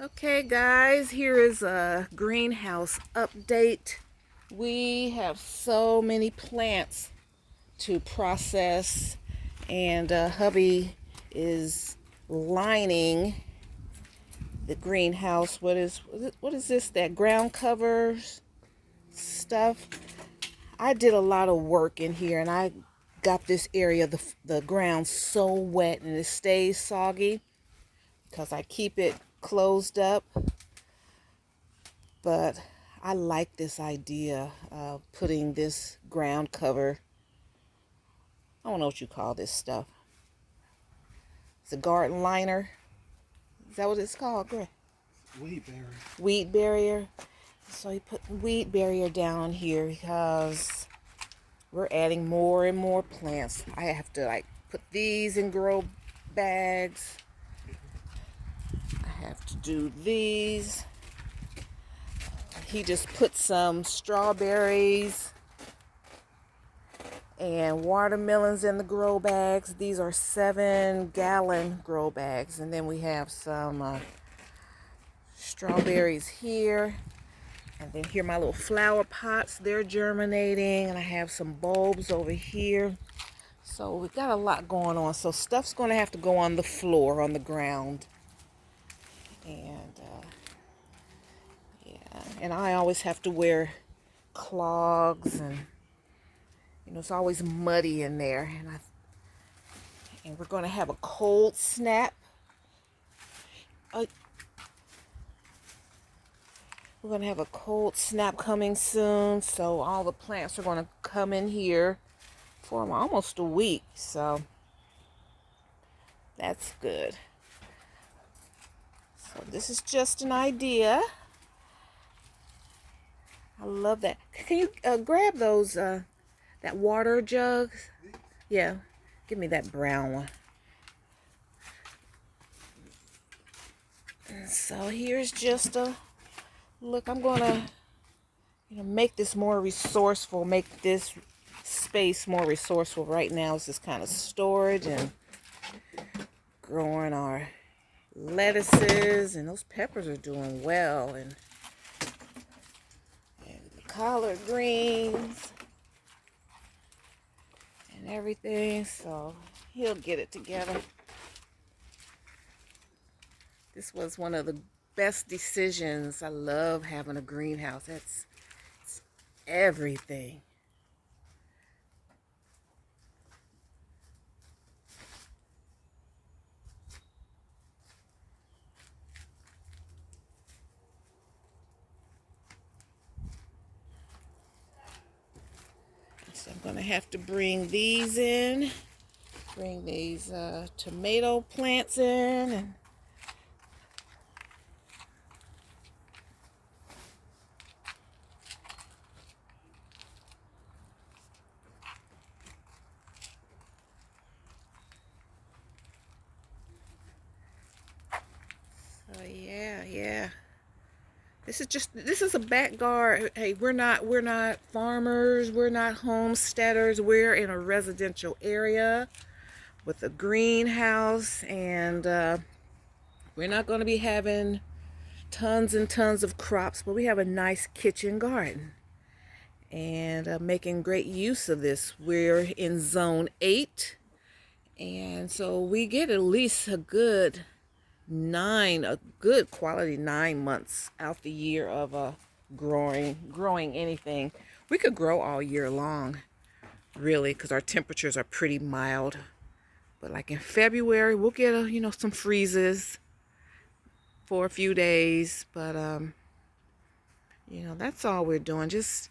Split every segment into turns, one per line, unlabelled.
Okay guys, here is a greenhouse update. We have so many plants to process, and hubby is lining the greenhouse. What is this? That ground covers stuff. I did a lot of work in here, and I got this area, the ground so wet and it stays soggy because I keep it closed up. But I like this idea of putting this ground cover. I don't know what you call this stuff. It's a garden liner. Is that what it's called?
Weed barrier.
Weed barrier. So you put the weed barrier down here because we're adding more and more plants. I have to put these in grow bags. I have to do these. He just put some strawberries and watermelons in the grow bags. These are 7-gallon grow bags. And then we have some strawberries here. And then here my little flower pots, they're germinating. And I have some bulbs over here. So we've got a lot going on. So stuff's going to have to go on the floor, on the ground. And I always have to wear clogs, and it's always muddy in there. And we're going to have a cold snap. We're going to have a cold snap coming soon, so all the plants are going to come in here for almost a week. So that's good. So this is just an idea. I love that. Can you grab those, that water jug? Yeah, give me that brown one. So here's just a look. I'm gonna, make this more resourceful. Make this space more resourceful. Right now, it's just kind of storage and growing our lettuces, and those peppers are doing well, and the collard greens and everything. So he'll get it together. This was one of the best decisions. I love having a greenhouse. It's everything. So I'm going to have to bring these in. Bring these tomato plants in. And so yeah. This is a back garden. Hey, we're not farmers, we're not homesteaders. We're in a residential area with a greenhouse, and we're not going to be having tons and tons of crops, but we have a nice kitchen garden, and making great use of this. We're in zone 8, and so we get at least a good quality 9 months out the year of growing anything. We could grow all year long, really, because our temperatures are pretty mild. But like in February, we'll get some freezes for a few days. But that's all we're doing. Just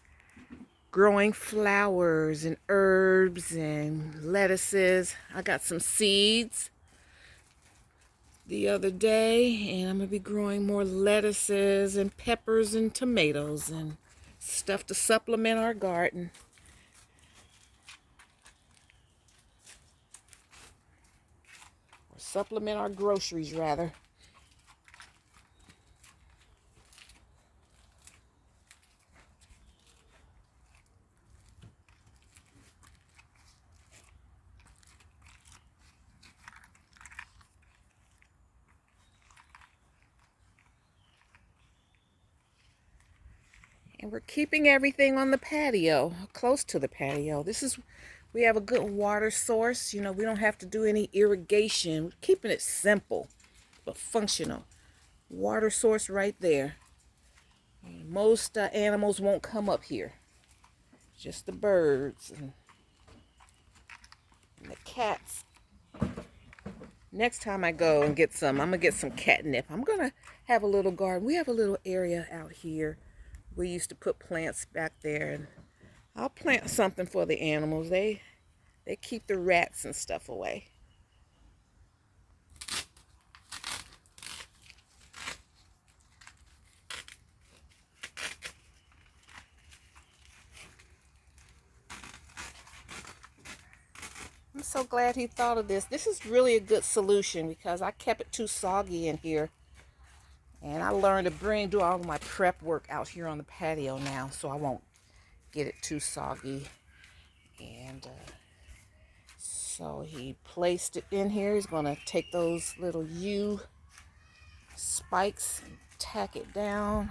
growing flowers and herbs and lettuces. I got some seeds the other day, and I'm gonna be growing more lettuces and peppers and tomatoes and stuff to supplement our garden. Or supplement our groceries, rather. And we're keeping everything on the patio, close to the patio. We have a good water source. You know, we don't have to do any irrigation. We're keeping it simple, but functional. Water source right there. Most animals won't come up here. Just the birds and the cats. Next time I go and get some, I'm going to get some catnip. I'm going to have a little garden. We have a little area out here. We used to put plants back there, and I'll plant something for the animals. They keep the rats and stuff away. I'm so glad he thought of this. This is really a good solution because I kept it too soggy in here. And I learned to do all of my prep work out here on the patio now, so I won't get it too soggy. And so he placed it in here. He's going to take those little U spikes and tack it down.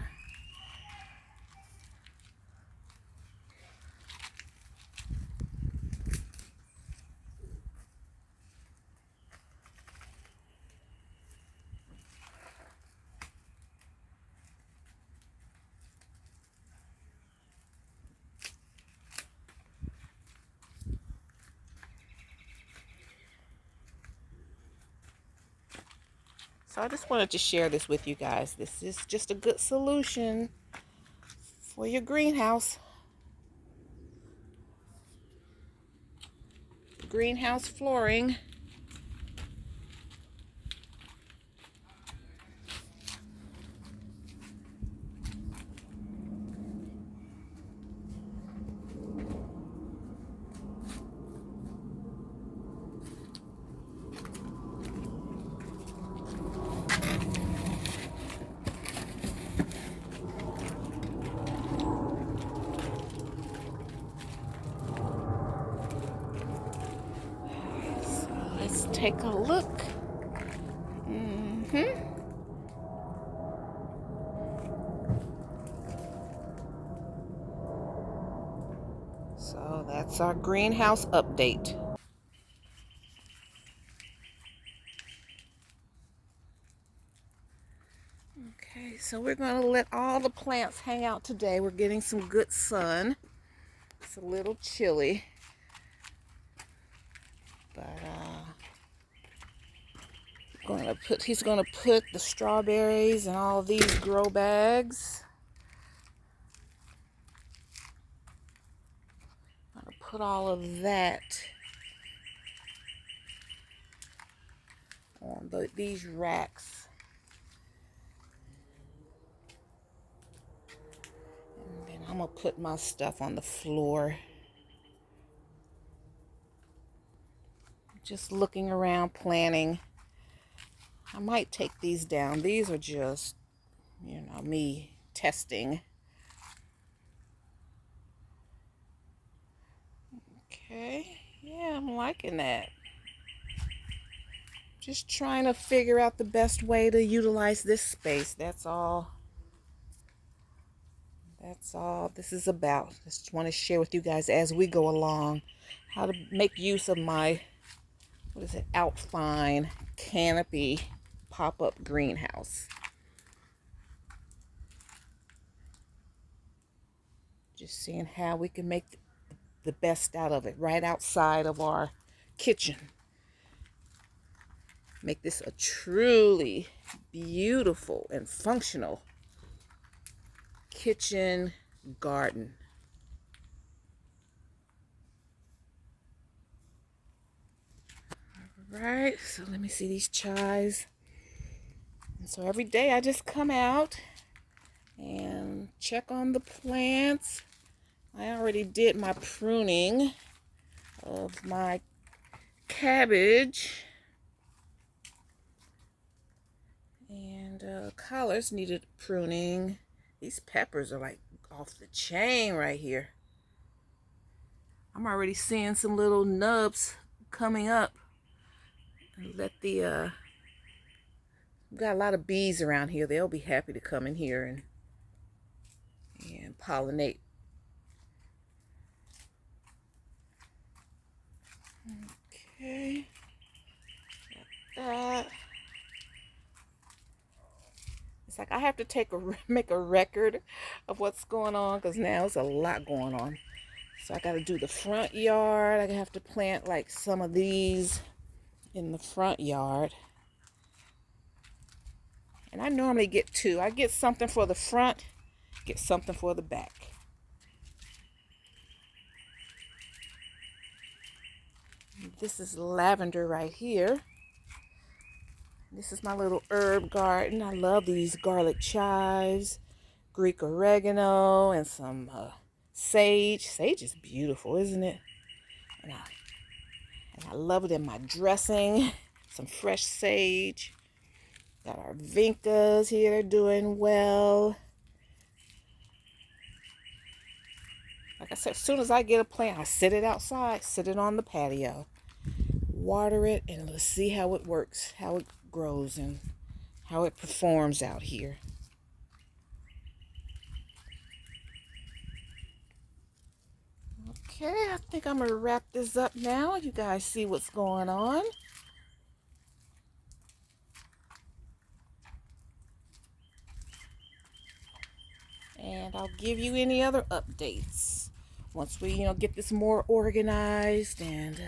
So I just wanted to share this with you guys. This is just a good solution for your greenhouse. Greenhouse flooring. Let's take a look. So that's our greenhouse update. Okay, so we're going to let all the plants hang out today. We're getting some good sun. It's a little chilly. But he's gonna put the strawberries in all these grow bags. I'm gonna put all of that on these racks. And then I'm gonna put my stuff on the floor. Just looking around, planning. I might take these down. These are just, you know, me testing. Okay, yeah, I'm liking that. Just trying to figure out the best way to utilize this space. That's all. That's all this is about. Just want to share with you guys as we go along how to make use of my, Outfine canopy pop-up greenhouse. Just seeing how we can make the best out of it right outside of our kitchen. Make this a truly beautiful and functional kitchen garden. All right, so let me see these chives. And so every day I just come out and check on the plants. I already did my pruning of my cabbage. And collards needed pruning. These peppers are like off the chain right here. I'm already seeing some little nubs coming up. Let the we've got a lot of bees around here. They'll be happy to come in here and pollinate. Okay, got that. It's like I have to make a record of what's going on because now it's a lot going on. So I got to do the front yard. I have to plant like some of these in the front yard. And I normally get two. I get something for the front, get something for the back. This is lavender right here. This is my little herb garden. I love these garlic chives, Greek oregano, and some sage. Sage is beautiful, isn't it? And I love it in my dressing. Some fresh sage. Got our vincas here, they're doing well. Like I said, as soon as I get a plant, I sit it outside, sit it on the patio, water it, and let's see how it works, how it grows, and how it performs out here. Okay, I think I'm gonna wrap this up now. You guys see what's going on. And I'll give you any other updates once we, get this more organized. And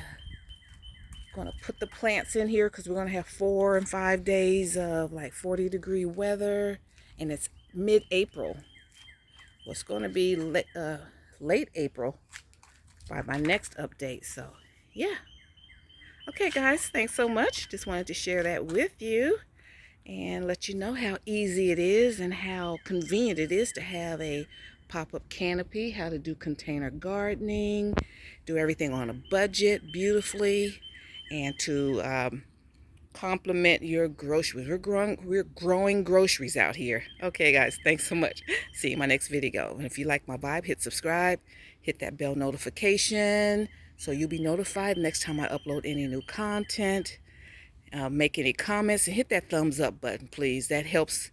gonna put the plants in here because we're gonna have 4 and 5 days of like 40-degree weather, and it's mid-April. Well, it's gonna be late April by my next update. So yeah. Okay guys, thanks so much. Just wanted to share that with you and let you know how easy it is and how convenient it is to have a pop-up canopy, how to do container gardening, do everything on a budget beautifully, and to complement your groceries. We're growing groceries out here. Okay guys, thanks so much. See you in my next video. And if you like my vibe, hit subscribe, hit that bell notification so you'll be notified next time I upload any new content. Make any comments and hit that thumbs up button, please. That helps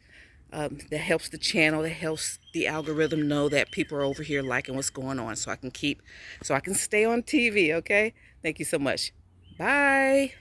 the channel, that helps the algorithm know that people are over here liking what's going on, so I can stay on TV. Okay, thank you so much. Bye.